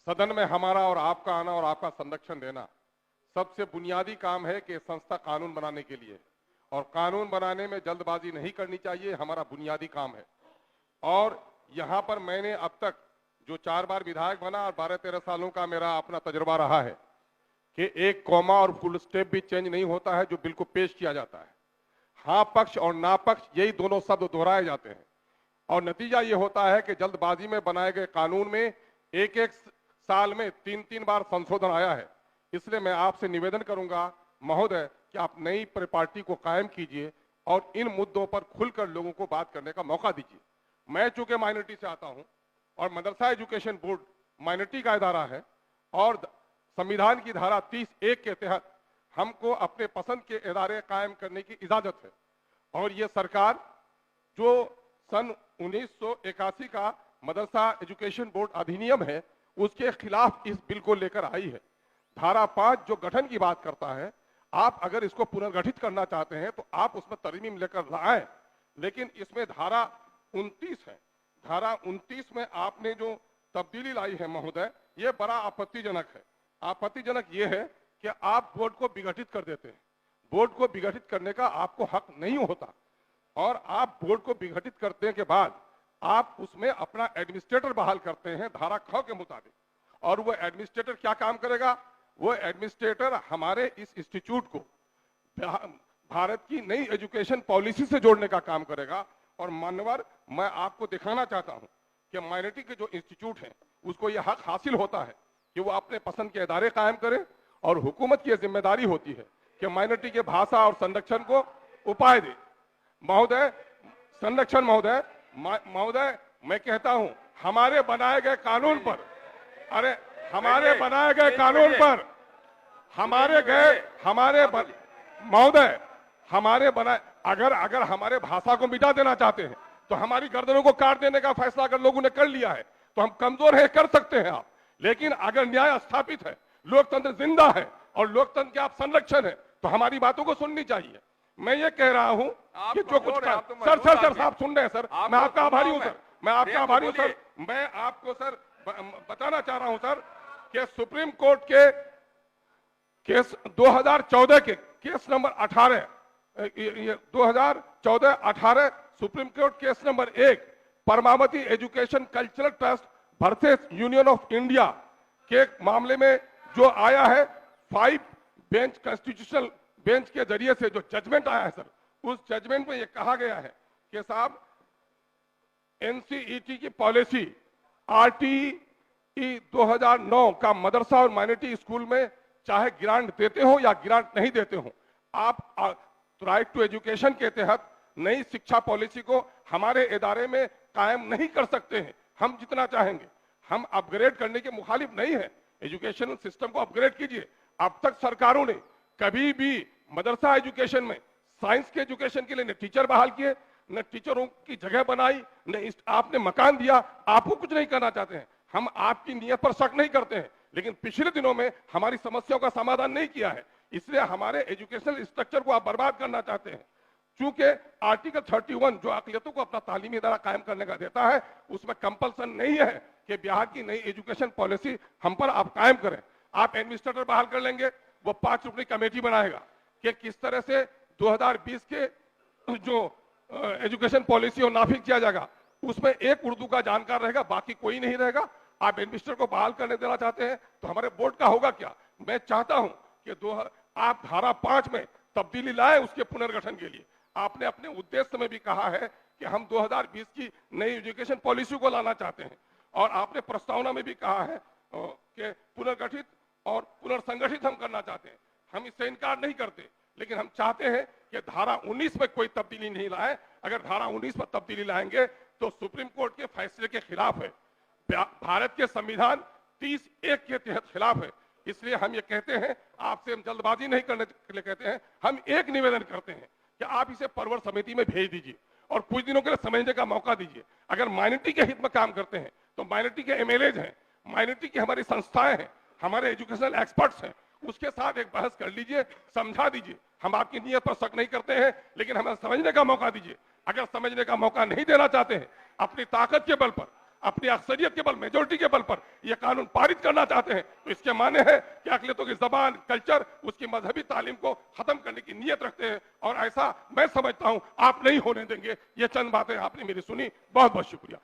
सदन में हमारा और आपका आना और आपका संरक्षण देना सबसे बुनियादी काम है कि संस्था कानून बनाने के लिए, और कानून बनाने में जल्दबाजी नहीं करनी चाहिए, हमारा बुनियादी काम है। और यहाँ पर मैंने अब तक जो 4 बार विधायक बना और 12-13 सालों का मेरा अपना तजुर्बा रहा है कि एक कॉमा और फुल स्टॉप भी चेंज नहीं होता है जो बिल को पेश किया जाता है। हाँ पक्ष और ना पक्ष यही दोनों शब्द दोहराए जाते हैं, और नतीजा ये होता है कि जल्दबाजी में बनाए गए कानून में एक साल में 3-3 बार संशोधन आया है। इसलिए मैं आपसे निवेदन करूंगा महोदय कि आप नई पार्टी को कायम कीजिए और इन मुद्दों पर खुलकर लोगों को बात करने का मौका दीजिए। मैं चूंकि माइनॉरिटी से आता हूं और मदरसा एजुकेशन बोर्ड माइनॉरिटी का इदारा है और संविधान की धारा 30(1) के तहत हमको अपने पसंद के इदारे कायम करने की इजाजत है, और ये सरकार जो सन 1981 का मदरसा एजुकेशन बोर्ड अधिनियम है उसके खिलाफ इस बिल को लेकर आई है। धारा 5 जो गठन की बात करता है, आप अगर इसको पुनर्गठित करना चाहते हैं तो आप उसमें तरमीम लेकर लाएं, लेकिन इसमें धारा 29 है। धारा 29 में आपने जो तब्दीली लाई है महोदय, ये बड़ा आपत्तिजनक है। आपत्तिजनक ये है कि आप बोर्ड को विघटित कर देते हैं। बोर्ड को विघटित करने का आपको हक नहीं होता, और आप बोर्ड को विघटित करने के बाद आप उसमें अपना एडमिनिस्ट्रेटर बहाल करते हैं धारा 6 के मुताबिक, और वो एडमिनिस्ट्रेटर क्या काम करेगा? वो एडमिनिस्ट्रेटर हमारे इस इंस्टीट्यूट को भारत की नई एजुकेशन पॉलिसी से जोड़ने का काम करेगा। और मान्यवर, मैं आपको दिखाना चाहता हूं कि माइनॉरिटी के जो इंस्टीट्यूट हैं उसको यह हक हासिल होता है कि वो अपने पसंद के इदारे कायम करे, और हुकूमत की जिम्मेदारी होती है कि माइनॉरिटी के भाषा और संरक्षण को उपाय दे। महोदय, संरक्षण महोदय मैं कहता हूं हमारे बनाए गए कानून पर, अरे हमारे बनाए गए कानून पर महोदय हमारे बनाए, अगर हमारे भाषा को मिटा देना चाहते हैं तो हमारी गर्दनों को काट देने का फैसला अगर लोगों ने कर लिया है तो हम कमजोर है, कर सकते हैं आप। लेकिन अगर न्याय स्थापित है, लोकतंत्र जिंदा है और लोकतंत्र के आप संरक्षण है, तो हमारी बातों को सुननी चाहिए। मैं ये कह रहा हूं कि जो कुछ सर आप सुन रहे हैं सर, मैं आपका आभारी हूं सर, मैं आपका आभारी हूं सर। मैं आपको सर बताना चाह रहा हूं सर कि सुप्रीम कोर्ट के केस 2014 के case number 18 2014-18 supreme court case number 1 Paramavati education cultural trust versus union of India के मामले में जो आया है 5 बेंच कॉन्स्टिट्यूशनल बेंच के जरिए से जो जजमेंट आया है सर, उस जजमेंट में ये कहा गया है कि साहब एनसीईटी की पॉलिसी आरटीई 2009 का मदरसा और माइनॉरिटी स्कूल में चाहे ग्रांट देते हो या ग्रांट नहीं देते हो, आप राइट टू एजुकेशन के तहत नई शिक्षा पॉलिसी को हमारे इदारे में कायम नहीं कर सकते हैं। हम जितना चाहेंगे, हम अपग्रेड करने के मुखालिफ नहीं है। एजुकेशन सिस्टम को अपग्रेड कीजिए। अब तक सरकारों ने कभी भी मदरसा एजुकेशन में साइंस के एजुकेशन के लिए न टीचर बहाल किए, न टीचरों की जगह बनाई, न आपने मकान दिया। आपको कुछ नहीं करना चाहते हैं, हम आपकी नीयत पर शक नहीं करते हैं, लेकिन पिछले दिनों में हमारी समस्याओं का समाधान नहीं किया है, इसलिए हमारे एजुकेशनल स्ट्रक्चर को आप बर्बाद करना चाहते हैं। चूंकि आर्टिकल 31 जो अकलियतों को अपना तालीमी इदारा कायम करने का देता है, उसमें कंपल्सन नहीं है कि बिहार की नई एजुकेशन पॉलिसी हम पर आप कायम करें। आप एडमिनिस्ट्रेटर बहाल कर लेंगे, वो 5 रुपये कमेटी बनाएगा कि किस तरह से 2020 के जो एजुकेशन पॉलिसी को नाफिज किया जाएगा। उसमें एक उर्दू का जानकार रहेगा, बाकी कोई नहीं रहेगा। आप एडमिनिस्ट्रेटर को बहाल करने देना चाहते हैं तो हमारे बोर्ड का होगा क्या? मैं चाहता हूं कि आप धारा 5 में तब्दीली लाए उसके पुनर्गठन के लिए। आपने अपने उद्देश्य में भी कहा है कि हम 2020 की नई एजुकेशन पॉलिसी को लाना चाहते हैं, और आपने प्रस्तावना में भी कहा है कि पुनर्गठित और पुनर्संगठित हम करना चाहते हैं। हम इससे इनकार नहीं करते, लेकिन हम चाहते हैं कि धारा 19 में कोई तब्दीली नहीं लाए। अगर धारा 19 में तब्दीली लाएंगे तो सुप्रीम कोर्ट के फैसले के खिलाफ है, भारत के संविधान 30(1) के तहत खिलाफ है। इसलिए हम ये कहते हैं, आपसे हम जल्दबाजी नहीं करने के लिए कहते हैं, हम एक निवेदन करते हैं कि आप इसे परवर समिति में भेज दीजिए और कुछ दिनों के लिए समझने का मौका दीजिए। अगर माइनॉरिटी के हित में काम करते हैं तो माइनॉरिटी के एमएलएज हैं, माइनॉरिटी की हमारी संस्थाएं हैं, हमारे एजुकेशनल एक्सपर्ट्स हैं, उसके साथ एक बहस कर लीजिए, समझा दीजिए। हम आपकी नीयत पर शक नहीं करते हैं, लेकिन हमें समझने का मौका दीजिए। अगर समझने का मौका नहीं देना चाहते हैं, अपनी ताकत के बल पर, अपनी अक्सरियत के बल, मेजोरिटी के बल पर यह कानून पारित करना चाहते हैं, तो इसके माने है कि अकलियतों की जबान, कल्चर, उसकी मजहबी तालीम को खत्म करने की नीयत रखते हैं। और ऐसा मैं समझता हूं आप नहीं होने देंगे। ये चंद बातें आपने मेरी सुनी, बहुत बहुत शुक्रिया।